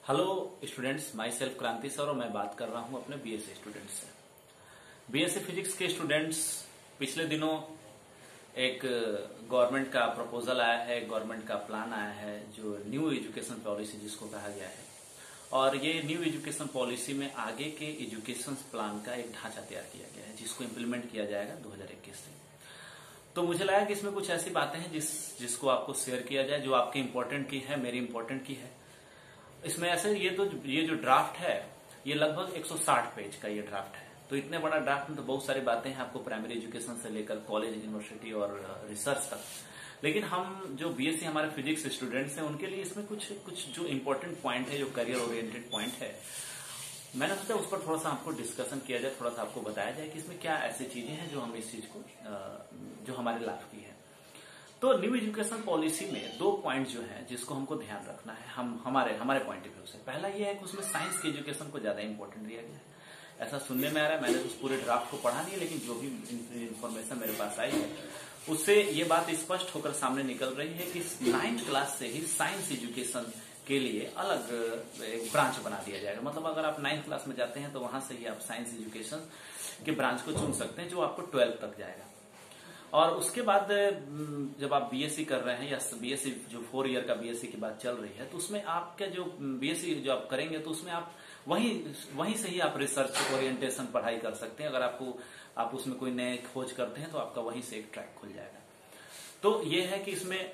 Hello students, my self क्रांति sir और मैं बात कर रहा हूं अपने बीएससी स्टूडेंट्स से। बीएससी फिजिक्स के स्टूडेंट्स, पिछले दिनों एक गवर्नमेंट का प्रपोजल आया है, गवर्नमेंट का प्लान आया है जो न्यू एजुकेशन पॉलिसी जिसको कहा गया है। और ये न्यू एजुकेशन पॉलिसी में आगे के एजुकेशन प्लान का एक ढांचा तैयार किया गया है जिसको इम्प्लीमेंट किया जाएगा 2021 से। तो मुझे लगा कि इसमें कुछ ऐसी बातें हैं जिसको आपको शेयर किया जाए, जो आपके इम्पोर्टेंट की है, मेरी इम्पोर्टेंट की है। इसमें ऐसे ये जो ड्राफ्ट है ये लगभग 160 पेज का ये ड्राफ्ट है। तो इतने बड़ा ड्राफ्ट में तो बहुत सारी बातें हैं आपको प्राइमरी एजुकेशन से लेकर कॉलेज, यूनिवर्सिटी और रिसर्च तक। लेकिन हम जो बीएससी हमारे फिजिक्स स्टूडेंट्स हैं उनके लिए इसमें कुछ जो इम्पोर्टेंट पॉइंट है, जो करियर ओरिएंटेड पॉइंट है, मैंने सोचा उस पर थोड़ा सा आपको डिस्कशन किया जाए, थोड़ा सा आपको बताया जाए कि इसमें क्या ऐसी चीजें हैं जो हम इस चीज को जो हमारे लाभ की है। तो न्यू एजुकेशन पॉलिसी में 2 पॉइंट जो है जिसको हमको ध्यान रखना है हमारे पॉइंट ऑफ व्यू से। पहला ये है कि उसमें साइंस की एजुकेशन को ज्यादा इंपॉर्टेंट दिया गया है। ऐसा सुनने में आ रहा है, मैंने उस पूरे ड्राफ्ट को पढ़ा नहीं है, लेकिन जो भी इंफॉर्मेशन मेरे पास आई है उससे ये बात स्पष्ट होकर सामने निकल रही है कि 9th क्लास से ही साइंस एजुकेशन के लिए अलग एक ब्रांच बना दिया जाएगा। मतलब अगर आप 9th क्लास में जाते हैं तो वहां से ही आप साइंस एजुकेशन के ब्रांच को चुन सकते हैं, जो आपको 12th तक जाएगा। और उसके बाद जब आप बीएससी कर रहे हैं या बीएससी जो 4 ईयर का बीएससी की बात चल रही है, तो उसमें आपका जो बीएससी जो आप करेंगे तो उसमें आप वहीं से ही आप रिसर्च ओरिएंटेशन पढ़ाई कर सकते हैं। अगर आप उसमें कोई नए खोज करते हैं तो आपका वहीं से एक ट्रैक खुल जाएगा। तो ये है कि इसमें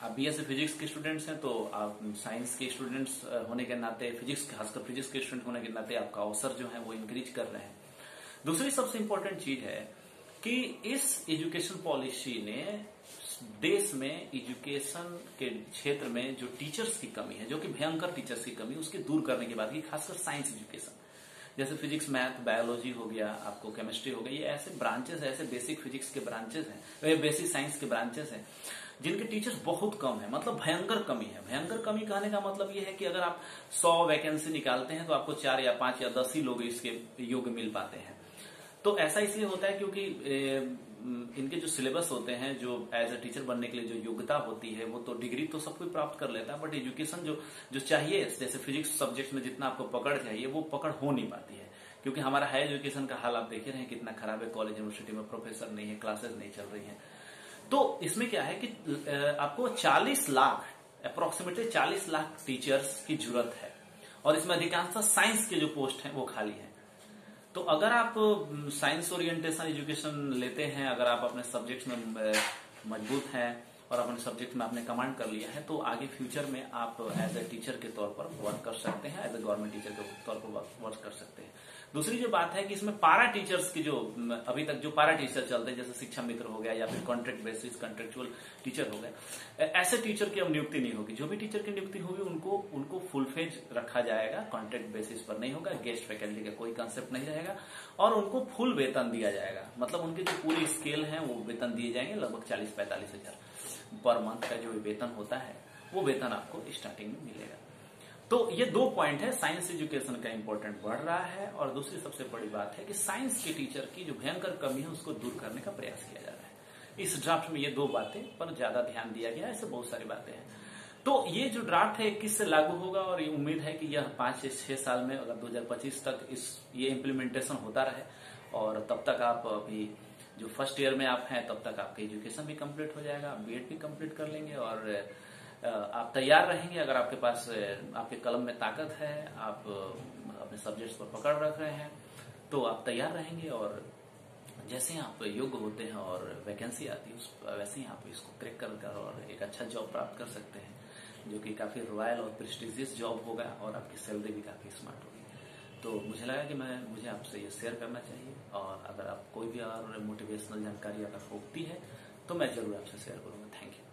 आप बीएससी फिजिक्स के स्टूडेंट्स हैं तो आप साइंस के स्टूडेंट्स होने के नाते, खासकर फिजिक्स के स्टूडेंट होने के नाते आपका अवसर जो है वो इंक्रीज कर रहे हैं। दूसरी सबसे इंपॉर्टेंट चीज है कि इस एजुकेशन पॉलिसी ने देश में एजुकेशन के क्षेत्र में जो टीचर्स की कमी है, जो कि भयंकर टीचर्स की कमी, उसके दूर करने की बात की। खासकर साइंस एजुकेशन, जैसे फिजिक्स, मैथ, बायोलॉजी हो गया, आपको केमिस्ट्री हो गई, ये ऐसे ब्रांचेस है, ऐसे बेसिक फिजिक्स के ब्रांचेस हैं, बेसिक साइंस के ब्रांचेस हैं जिनके टीचर्स बहुत कम है। मतलब भयंकर कमी है। भयंकर कमी कहने का मतलब ये है कि अगर आप 100 वैकेंसी निकालते हैं तो आपको 4 या 5 या 10 ही लोग इसके योग्य मिल पाते हैं। तो ऐसा इसलिए होता है क्योंकि इनके जो सिलेबस होते हैं, जो एज अ टीचर बनने के लिए जो योग्यता होती है, वो तो डिग्री तो सब कोई प्राप्त कर लेता है, बट एजुकेशन जो चाहिए, जैसे फिजिक्स सब्जेक्ट में जितना आपको पकड़ चाहिए वो पकड़ हो नहीं पाती है। क्योंकि हमारा हायर एजुकेशन का हाल आप देख रहे हैं कितना खराब है। कॉलेज, यूनिवर्सिटी में प्रोफेसर नहीं है, क्लासेस नहीं चल रही है। तो इसमें क्या है कि आपको 40 लाख, अप्रोक्सीमेटली 40 लाख टीचर्स की जरूरत है। और इसमें अधिकांशतः साइंस के जो पोस्ट हैं वो खाली है। तो अगर आप साइंस ओरिएंटेशन एजुकेशन लेते हैं, अगर आप अपने सब्जेक्ट्स में मजबूत हैं और अपने सब्जेक्ट में आपने कमांड कर लिया है, तो आगे फ्यूचर में आप एज ए टीचर के तौर पर वर्क कर सकते हैं, एज ए गवर्नमेंट टीचर के तौर पर वर्क कर सकते हैं। दूसरी जो बात है कि इसमें पारा टीचर्स की जो अभी तक जो पारा टीचर चलते हैं, जैसे शिक्षा मित्र हो गया या फिर कॉन्ट्रैक्ट बेसिस कॉन्ट्रेक्चुअल टीचर हो गए, ऐसे टीचर की अब नियुक्ति नहीं होगी। जो भी टीचर की नियुक्ति होगी उनको फुल फेज रखा जाएगा, कॉन्ट्रैक्ट बेसिस पर नहीं होगा, गेस्ट फैकल्टी का कोई कंसेप्ट नहीं रहेगा और उनको फुल वेतन दिया जाएगा। मतलब उनके जो पूरी स्केल है वो वेतन दिए जाएंगे, लगभग 40-45 हजार पर मंथ का जो वेतन होता है वो वेतन आपको स्टार्टिंग में मिलेगा। तो ये 2 पॉइंट है। साइंस एजुकेशन का इंपॉर्टेंट बढ़ रहा है और दूसरी सबसे बड़ी बात है कि साइंस के टीचर की जो भयंकर कमी है उसको दूर करने का प्रयास किया जा रहा है। इस ड्राफ्ट में ये 2 बातें पर ज्यादा ध्यान दिया गया है। ऐसे बहुत सारी बातें हैं। तो ये जो ड्राफ्ट है 21 से लागू होगा और ये उम्मीद है कि यह 5 से 6 साल में, अगर 2025 तक ये इम्प्लीमेंटेशन होता रहे और तब तक आप अभी जो फर्स्ट ईयर में आप हैं तब तक आपका एजुकेशन भी कंप्लीट हो जाएगा, आप बीएड भी कंप्लीट कर लेंगे और आप तैयार रहेंगे। अगर आपके पास आपके कलम में ताकत है, आप अपने सब्जेक्ट्स पर पकड़ रख रहे हैं, तो आप तैयार रहेंगे और जैसे ही आप योग्य होते हैं और वैकेंसी आती है वैसे ही आप इसको क्रैक कर और एक अच्छा जॉब प्राप्त कर सकते हैं, जो कि काफी रॉयल और प्रेस्टिजियस जॉब होगा और आपकी सैलरी भी काफी स्मार्ट होगी। तो मुझे लगा कि मुझे आपसे ये शेयर करना चाहिए और अगर आप कोई भी और मोटिवेशनल जानकारी अगर होती है तो मैं जरूर आपसे शेयर करूंगा। Thank you.